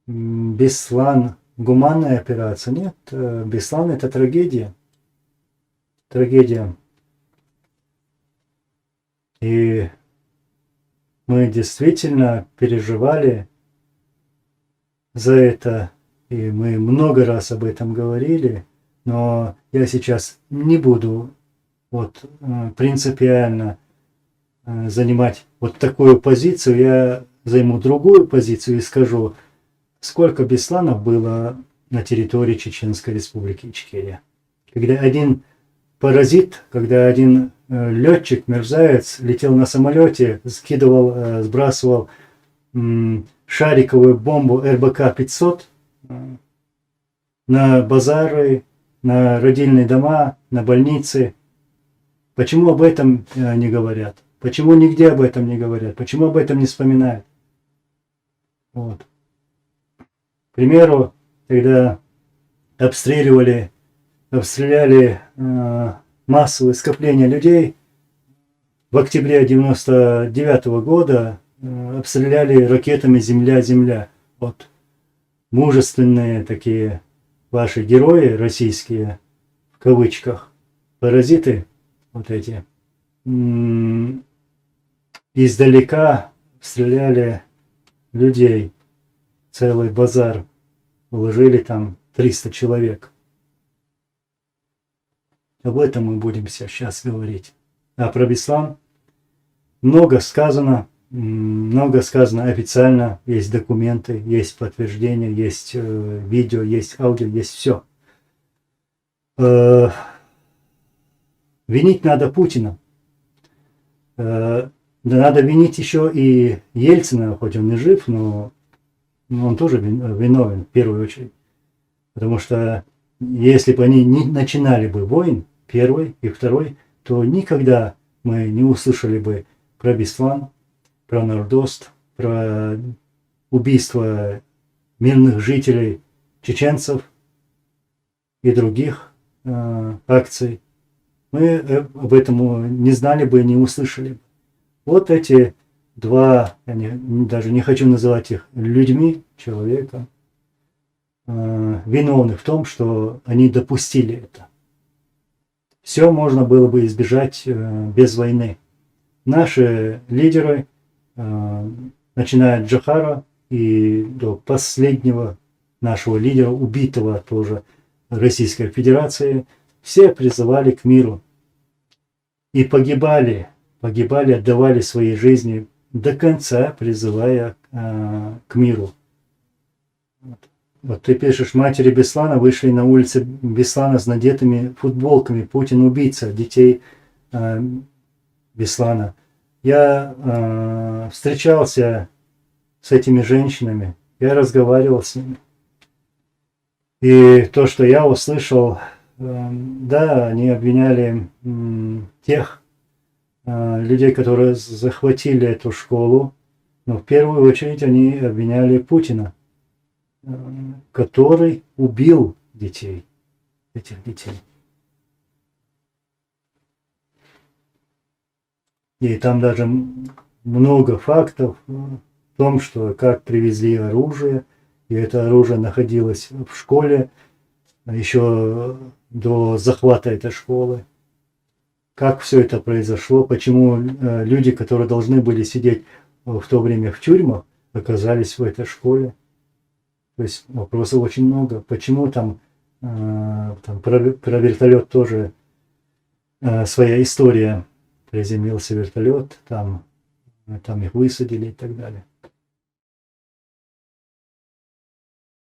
Беслан гуманная операция? Нет, Беслан это трагедия. Трагедия. И мы действительно переживали за это, и мы много раз об этом говорили, но я сейчас не буду принципиально занимать вот такую позицию, я займу другую позицию и скажу, сколько Бесланов было на территории Чеченской Республики Ичкерия. Когда один паразит, когда один летчик, мерзавец, летел на самолете, скидывал, сбрасывал шариковую бомбу РБК-500 на базары, на родильные дома, на больницы. Почему об этом не говорят? Почему нигде об этом не говорят? Почему об этом не вспоминают? Вот. К примеру, когда обстреляли массовые скопления людей в октябре 1999 года, обстреляли ракетами «Земля-Земля». Вот мужественные такие ваши герои российские, в кавычках, паразиты вот эти, издалека стреляли людей, целый базар, уложили там 300 человек. Об этом мы будем сейчас говорить. А про Беслан много сказано официально, есть документы, есть подтверждения, есть видео, есть аудио, есть все. Винить надо Путина. Да надо винить еще и Ельцина, хоть он не жив, но он тоже виновен в первую очередь. Потому что если бы они не начинали бы войн, первый и второй, то никогда мы не услышали бы про Беслан, про Нордост, про убийство мирных жителей, чеченцев и других акций. Мы об этом не знали бы и не услышали. Вот эти два, я даже не хочу называть их людьми, человеком, виновны в том, что они допустили это. Все можно было бы избежать без войны. Наши лидеры, начиная от Джохара и до последнего нашего лидера, убитого тоже Российской Федерации, все призывали к миру. И погибали, отдавали свои жизни до конца, призывая к миру. Вот ты пишешь, матери Беслана вышли на улицы Беслана с надетыми футболками. Путин убийца детей Беслана. Я встречался с этими женщинами, я разговаривал с ними. И то, что я услышал, да, они обвиняли тех людей, которые захватили эту школу, но в первую очередь они обвиняли Путина, который убил детей, этих детей. И там даже много фактов в том, что как привезли оружие, и это оружие находилось в школе еще до захвата этой школы. Как все это произошло, почему люди, которые должны были сидеть в то время в тюрьмах, оказались в этой школе. То есть вопросов очень много. Почему там про вертолет тоже своя история. Приземлился вертолет, там их высадили и так далее.